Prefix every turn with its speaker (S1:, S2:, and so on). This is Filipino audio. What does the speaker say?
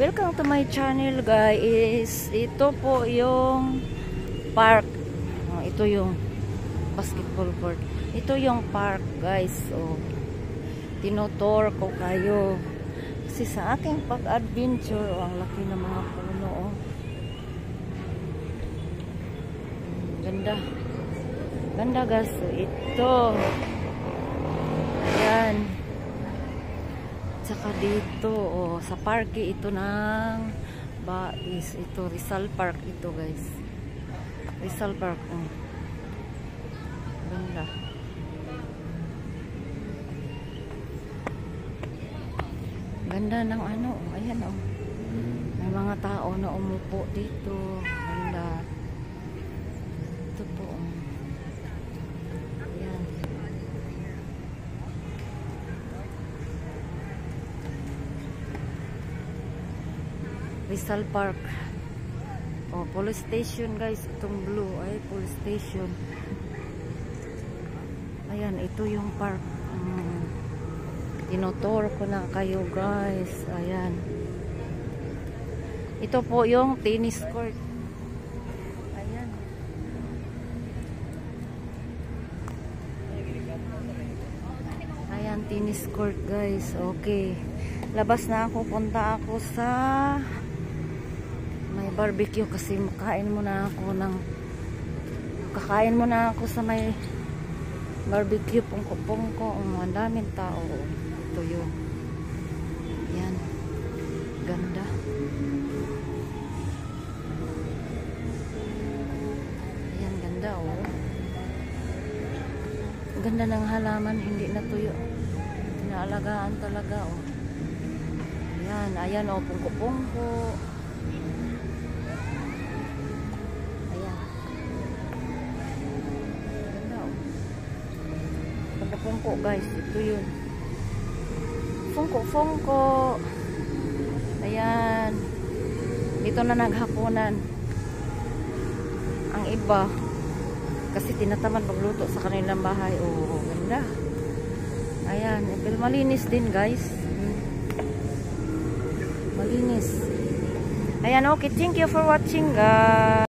S1: Welcome to my channel guys. Ito po yung park. Ito yung basketball court. Ito yung park guys. Tinotour ko kayo. Kasi sa aking pag-adventure, ang laki ng mga puno. Ganda. Ganda guys. Ito. Ayan. Saka dito, sa parke ito ng Bais. Ito, Rizal Park ito guys. Rizal Park. Ganda. Ganda ng ano, ayan may mga tao na umupo dito. Ganda. Ito po. Ayan. Rizal Park. Police station guys. Itong blue ay police station. Ayan, ito yung park. Tinotour ko na kayo guys. Ayan. Ito po yung tennis court. Ayan. Ayan, tennis court guys. Okay. Labas na ako. Punta ako sa may barbecue kasi kakain muna ako sa may barbecue. Pungko-pungko. Ang daming tao. Ito yun. Yan. Ganda. Ayan, ganda Ganda ng halaman. Hindi natuyo. Inaalagaan talaga Ayan. Ayan pungko-pungko. Pungko guys, ito yun. Fungko. Ayan. Dito na naghapunan ang iba kasi tinatamad magluto sa kanilang bahay. Ganda. Ayan, malinis din guys. Malinis. Ayan, okay, thank you for watching guys.